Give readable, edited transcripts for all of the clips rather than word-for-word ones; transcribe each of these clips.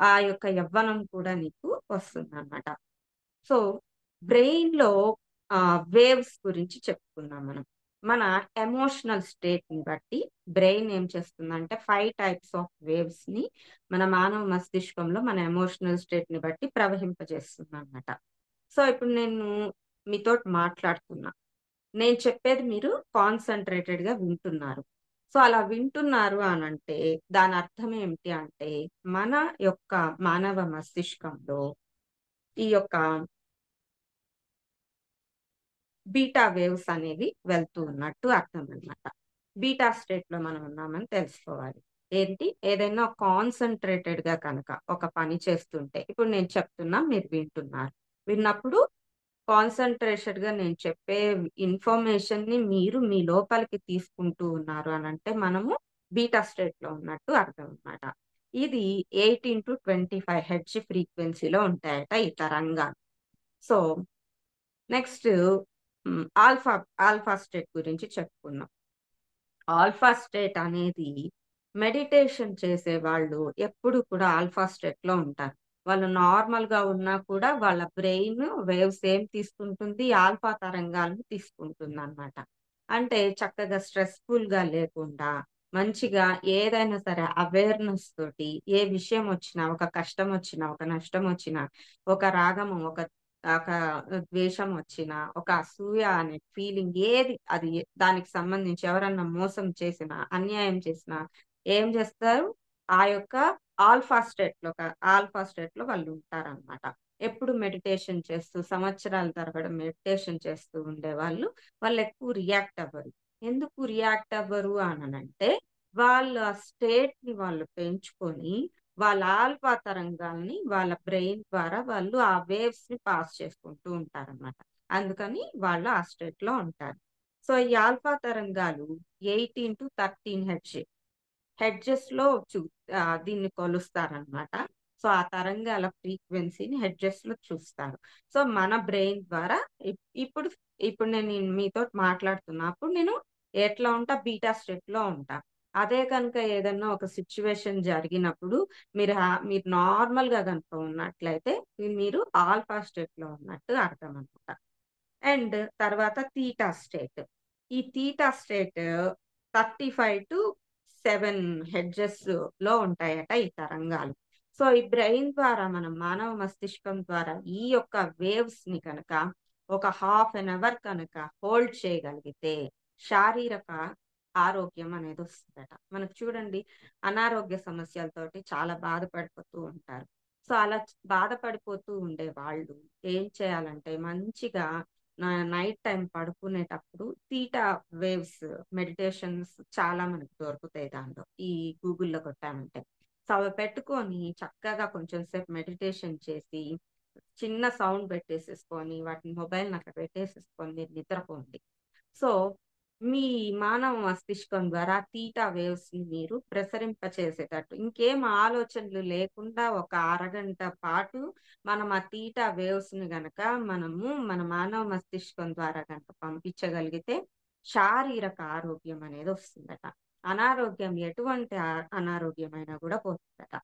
ఆ యొక్క యవ్వనం కూడా నీకు వస్తుందన్నమాట. సో, బ్రెయిన్‌లో వేవ్స్ గురించి చెప్పుకున్నాం మనం. మన ఎమోషనల్ స్టేట్‌ని బట్టి బ్రెయిన్ ఏం చేస్తుందంటే 5 టైప్స్ ఆఫ్ వేవ్స్‌ని మన మానవ మస్తిష్కంలో మన ఎమోషనల్ స్టేట్‌ని బట్టి ప్రవహింపజేస్తుందన్నమాట. సో, ఇప్పుడు నేను మీతోటి మాట్లాడుతున్నా. నేను చెప్పేది మీరు కాన్సంట్రేటెడ్‌గా వింటున్నారు. సో, అలా వింటున్నారు అనంటే దాని అర్థం ఏమిటి అంటే, మన యొక్క మానవ మస్తిష్కంలో ఈ యొక్క బీటా వేవ్స్ అనేవి వెళ్తూ ఉన్నట్టు అర్థమనమాట. బీటా స్టేట్‌లో మనం ఉన్నామని తెలుసుకోవాలి. ఏంటి? ఏదైనా కాన్సంట్రేటెడ్‌గా కనుక ఒక పని చేస్తుంటే, ఇప్పుడు నేను చెప్తున్నా మీరు వింటున్నారు. విన్నప్పుడు కాన్సంట్రేషన్‌గా నేను చెప్పే ఇన్ఫర్మేషన్‌ని మీరు మీ లోపలికి తీసుకుంటూ ఉన్నారు అనంటే మనము బీటా స్టేట్‌లో ఉన్నట్టు అర్థం అన్నమాట. ఇది 18-25 హెర్ట్జ్ ఫ్రీక్వెన్సీలో ఉంటాయట ఈ తరంగాలు. So, next alpha alpha state గురించి చెప్పుకుందాం. ఆల్ఫా స్టేట్ అనేది మెడిటేషన్ చేసేవాళ్ళు ఎప్పుడు కూడా ఆల్ఫా స్టేట్‌లో ఉంటారు. వాళ్ళు నార్మల్‌గా ఉన్నా కూడా వాళ్ళ బ్రెయిన్ వేవ్స్ ఏం తీసుకుంటుంది? ఆల్ఫా తరంగాలను తీసుకుంటుందనమాట. అంటే చక్కగా స్ట్రెస్‌ఫుల్‌గా లేకుండా, మంచిగా ఏదైనా సరే అవేర్‌నెస్ తోటి ఏ విషయం వచ్చినా, ఒక కష్టం వచ్చినా, ఒక నష్టం వచ్చినా, ఒక రాగము, ఒక ద్వేషం వచ్చినా, ఒక అసూయ అనే ఫీలింగ్ ఏది అది దానికి సంబంధించి ఎవరన్నా మోసం చేసినా, అన్యాయం చేసినా ఏం చేస్తారు? ఆ యొక్క ఆల్ఫా స్టేట్‌లో వాళ్ళు ఉంటారనమాట. ఎప్పుడు మెడిటేషన్ చేస్తూ సంవత్సరాల తరబడి మెడిటేషన్ చేస్తూ ఉండేవాళ్ళు, వాళ్ళెక్కువ రియాక్ట్ అవ్వరు. ఎందుకు రియాక్ట్ అవ్వరు అననంటే, వాళ్ళ స్టేట్‌ని వాళ్ళు పెంచుకొని వాళ్ళ ఆల్ఫా తరంగాల్ని వాళ్ళ బ్రెయిన్ ద్వారా వాళ్ళు ఆ వేవ్స్‌ని పాస్ చేసుకుంటూ ఉంటారనమాట. అందుకని వాళ్ళు ఆ స్టేట్‌లో ఉంటారు. సో, ఈ ఆల్ఫా తరంగాలు 18-13 హెర్ట్జెస్‌లో దీన్ని కొలుస్తారనమాట. సో, ఆ తరంగాల ఫ్రీక్వెన్సీని హెర్ట్జెస్‌లో చూస్తారు. సో, మన బ్రెయిన్ ద్వారా ఇప్పుడు ఇప్పుడు నేను మీతోటి మాట్లాడుతున్నప్పుడు నేను ఎట్లా ఉంటా? బీటా స్టేట్‌లో ఉంటా. అదే కనుక ఏదన్నా ఒక సిట్యుయేషన్ జరిగినప్పుడు మీరు నార్మల్‌గా గనుక ఉన్నట్లయితే మీరు ఆల్ఫా స్టేట్‌లో ఉన్నట్టు అర్థం అనమాట. అండ్ తర్వాత థీటా స్టేట్. ఈ థీటా స్టేట్ 35-7 హెర్ట్జెస్‌లో ఉంటాయట ఈ తరంగాలు. సో, ఈ బ్రెయిన్ ద్వారా మనం మానవ మస్తిష్కం ద్వారా ఈ యొక్క వేవ్స్‌ని కనుక ఒక హాఫ్ ఎన్ అవర్ కనుక హోల్డ్ చేయగలిగితే శారీరక ఆరోగ్యం అనేదొస్తదట. మనకు చూడండి అనారోగ్య సమస్యలతోటి చాలా బాధపడిపోతూ ఉంటారు. సో, అలా బాధపడిపోతూ ఉండే వాళ్ళు ఏం చేయాలంటే మంచిగా నైట్ టైమ్ పడుకునేటప్పుడు థీటా వేవ్స్ మెడిటేషన్స్ చాలా మనకు దొరుకుతాయి దాంట్లో. ఈ గూగుల్‌లో కొట్టామంటే. సో, అవి పెట్టుకొని చక్కగా కొంచెం సేపు మెడిటేషన్ చేసి, చిన్న సౌండ్ పెట్టేసేసుకొని, వాటిని మొబైల్‌ని అక్కడ పెట్టేసేసుకొని మీరు నిద్రపోండి. సో, మీ మానవ మస్తిష్కం ద్వారా తీటా వేవ్స్‌ని మీరు ప్రసరింపచేసేటట్టు ఇంకేం ఆలోచనలు లేకుండా ఒక అరగంట పాటు మనం ఆ తీటా వేవ్స్‌ని గనక మనము మన మానవ మస్తిష్కం ద్వారా గనక పంపించగలిగితే శారీరక ఆరోగ్యం అనేదొస్తుందట. అనారోగ్యం ఎటువంటి అనారోగ్యమైనా గూడా పోతుందట.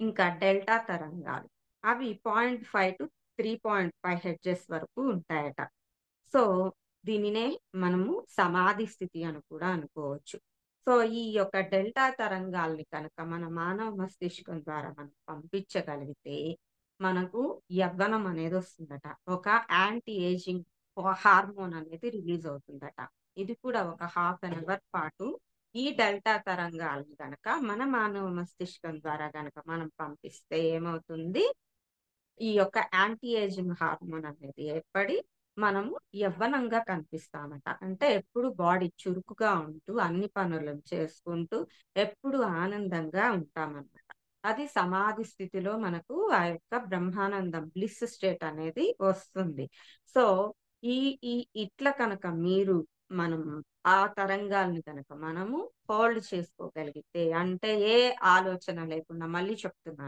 ఇంకా డెల్టా తరంగాలు. అవి 0.5-3.5 హెర్ట్జెస్ వరకు ఉంటాయట. సో, దీనినే మనము సమాధి స్థితి అని కూడా అనుకోవచ్చు. సో, ఈ యొక్క డెల్టా తరంగాల్ని కనుక మన మానవ మస్తిష్కం ద్వారా మనం పంపించగలిగితే, మనకు యవ్వనం అనేదొస్తుందట. ఒక యాంటీ ఏజింగ్ హార్మోన్ అనేది రిలీజ్ అవుతుందట. ఇది కూడా ఒక హాఫ్ ఎన్ అవర్ పాటు ఈ డెల్టా తరంగాలను గనక మన మానవ మస్తిష్కం ద్వారా గనక మనం పంపిస్తే ఏమవుతుంది? ఈ యొక్క యాంటీ ఏజింగ్ హార్మోన్ అనేది ఏర్పడి, మనము యవ్వనంగా కనిపిస్తామట. అంటే ఎప్పుడు బాడీ చురుకుగా ఉంటూ, అన్ని పనులను చేసుకుంటూ, ఎప్పుడు ఆనందంగా ఉంటామనమాట. అది సమాధి స్థితిలో మనకు ఆ యొక్క బ్రహ్మానందం బ్లిస్ స్టేట్ అనేది వస్తుంది. సో, ఈ ఈ ఇట్లా కనుక మనం ఆ తరంగాల్ని గనక మనము హోల్డ్ చేసుకోగలిగితే, అంటే ఏ ఆలోచన లేకుండా మళ్ళీ చెప్తున్నా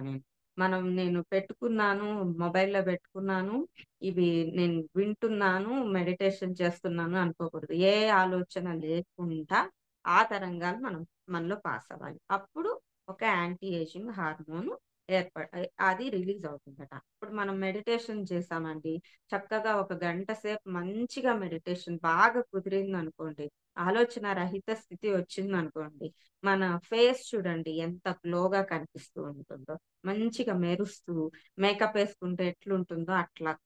నేను పెట్టుకున్నాను, మొబైల్‌లో పెట్టుకున్నాను. ఇవి నేను వింటున్నాను, మెడిటేషన్ చేస్తున్నాను అనుకోకూడదు. ఏ ఆలోచన లేకుండా ఆ తరంగాలు మనలో పాస్ అవ్వాలి. అప్పుడు ఒక యాంటీ ఏజింగ్ హార్మోన్ అది రిలీజ్ అవుతుందట. ఇప్పుడు మనం మెడిటేషన్ చేసామండి. చక్కగా ఒక గంట సేపు మంచిగా మెడిటేషన్ బాగా కుదిరిందనుకోండి. ఆలోచన రహిత స్థితి వచ్చిందనుకోండి. మన ఫేస్ చూడండి ఎంత గ్లోగా కనిపిస్తూ ఉంటుందో. మంచిగా మెరుస్తూ మేకప్ ఏసుకుంటే ఎట్లుంటుందో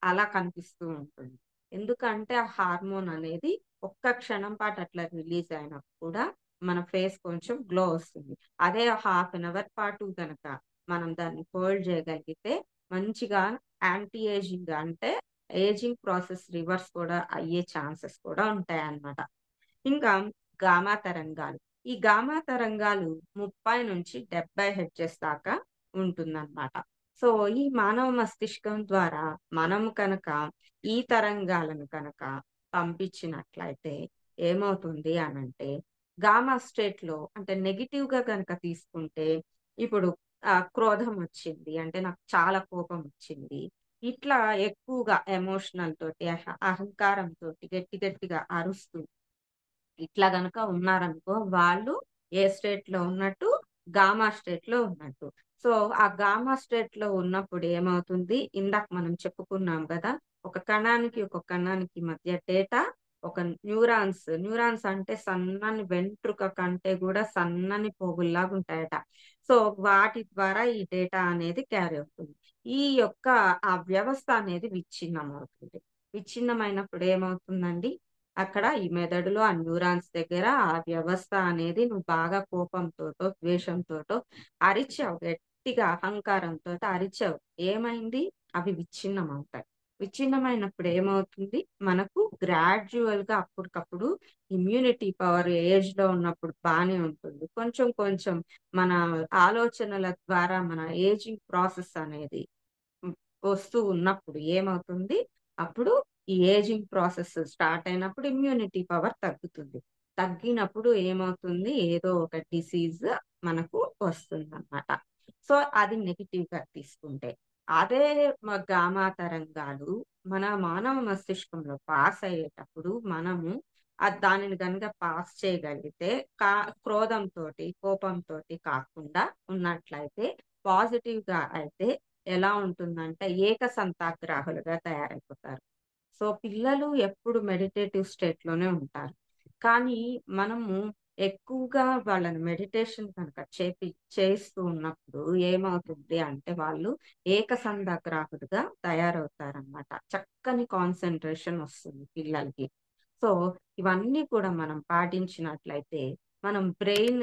అలా కనిపిస్తూ ఉంటుంది. ఎందుకంటే ఆ హార్మోన్ అనేది ఒక్క క్షణం పాటు అట్లా రిలీజ్ అయినప్పుడు కూడా మన ఫేస్ కొంచెం గ్లో వస్తుంది. అదే హాఫ్ అన్ అవర్ పాటు గనక మనం దాన్ని హోల్డ్ చేయగలిగితే మంచిగా యాంటీ ఏజింగ్ అంటే ఏజింగ్ ప్రాసెస్ రివర్స్ కూడా అయ్యే ఛాన్సెస్ కూడా ఉంటాయన్నమాట. ఇంకా గామా తరంగాలు. ఈ గామా తరంగాలు 30-70 హెర్ట్జ్ దాకా ఉంటుందన్నమాట. సో, ఈ మానవ మస్తిష్కం ద్వారా మనం కనుక ఈ తరంగాలను కనుక పంపించినట్లయితే ఏమవుతుంది అనంటే, గామా స్టేట్‌లో అంటే నెగెటివ్‌గా గనక తీసుకుంటే ఇప్పుడు క్రోధం వచ్చింది అంటే నాకు చాలా కోపం వచ్చింది. ఇట్లా ఎక్కువగా ఎమోషనల్ తోటి, అహంకారంతోటి గట్టి గట్టిగా అరుస్తూ ఇట్లా గనక ఉన్నారనుకో, వాళ్ళు ఏ స్టేట్‌లో ఉన్నట్టు, గామా స్టేట్‌లో ఉన్నట్టు. సో, ఆ గామా స్టేట్‌లో ఉన్నప్పుడు ఏమవుతుంది, ఇందాక మనం చెప్పుకున్నాం గదా! ఒక కణానికి, ఒక కణానికి మధ్య డేటా ఒక న్యూరాన్స్ అంటే సన్నని వెంట్రుక కంటే గూడా సన్నని పోగుల్లాగుంటాయట. సో, వాటి ద్వారా ఈ డేటా అనేది క్యారీ అవుతుంది. ఈ యొక్క ఆ వ్యవస్థ అనేది విచ్ఛిన్నమవుతుంది. విచ్ఛిన్నమైనప్పుడు ఏమవుతుందండి, అక్కడ ఈ మెదడులో ఆ న్యూరాన్స్ దగ్గర ఆ వ్యవస్థ అనేది నువ్వు బాగా కోపంతోటో, ద్వేషంతోటో అరిచావు. గట్టిగా అహంకారంతోటి అరిచావు. ఏమైంది? అవి విచ్ఛిన్నమవుతాయి. విచ్ఛిన్నమైనప్పుడు ఏమవుతుంది? మనకు గ్రాడ్యుయల్‌గా అప్పటికప్పుడు ఇమ్యూనిటీ పవర్ ఏజ్‌లో ఉన్నప్పుడు బానే ఉంటుంది. కొంచెం కొంచెం మన ఆలోచనల ద్వారా మన ఏజింగ్ ప్రాసెస్ అనేది హ్మ్. వస్తూ ఉన్నప్పుడు ఏమవుతుంది? అప్పుడు ఈ ఏజింగ్ ప్రాసెస్ స్టార్ట్ అయినప్పుడు ఇమ్యూనిటీ పవర్ తగ్గుతుంది. తగ్గినప్పుడు ఏమవుతుంది? ఏదో ఒక డిసీజ్ మనకు వస్తుందన్నమాట. సో, అది నెగెటివ్‌గా తీసుకుంటే. అదే గామా తరంగాలు మన మానవ మస్తిష్కంలో పాస్ అయ్యేటప్పుడు మనము దానిని గనుక పాస్ చేయగలిగితే కా క్రోధంతోటి, కోపంతోటి కాకుండా ఉన్నట్లయితే పాజిటివ్‌గా అయితే ఎలా ఉంటుందంటే ఏకసంతాగ్రాహులుగా తయారైపోతారు. సో, పిల్లలు ఎప్పుడు మెడిటేటివ్ స్టేట్‌లోనే ఉంటారు. కానీ మనము ఎక్కువగా వాళ్ళని మెడిటేషన్ కనుక చేస్తూ ఉన్నప్పుడు ఏమవుతుంది అంటే వాళ్ళు ఏకసంధాగ్రాహులుగా తయారవుతారనమాట. చక్కని కాన్సంట్రేషన్ వస్తుంది పిల్లలకి. సో, ఇవన్నీ కూడా మనం పాటించినట్లయితే మనం బ్రెయిన్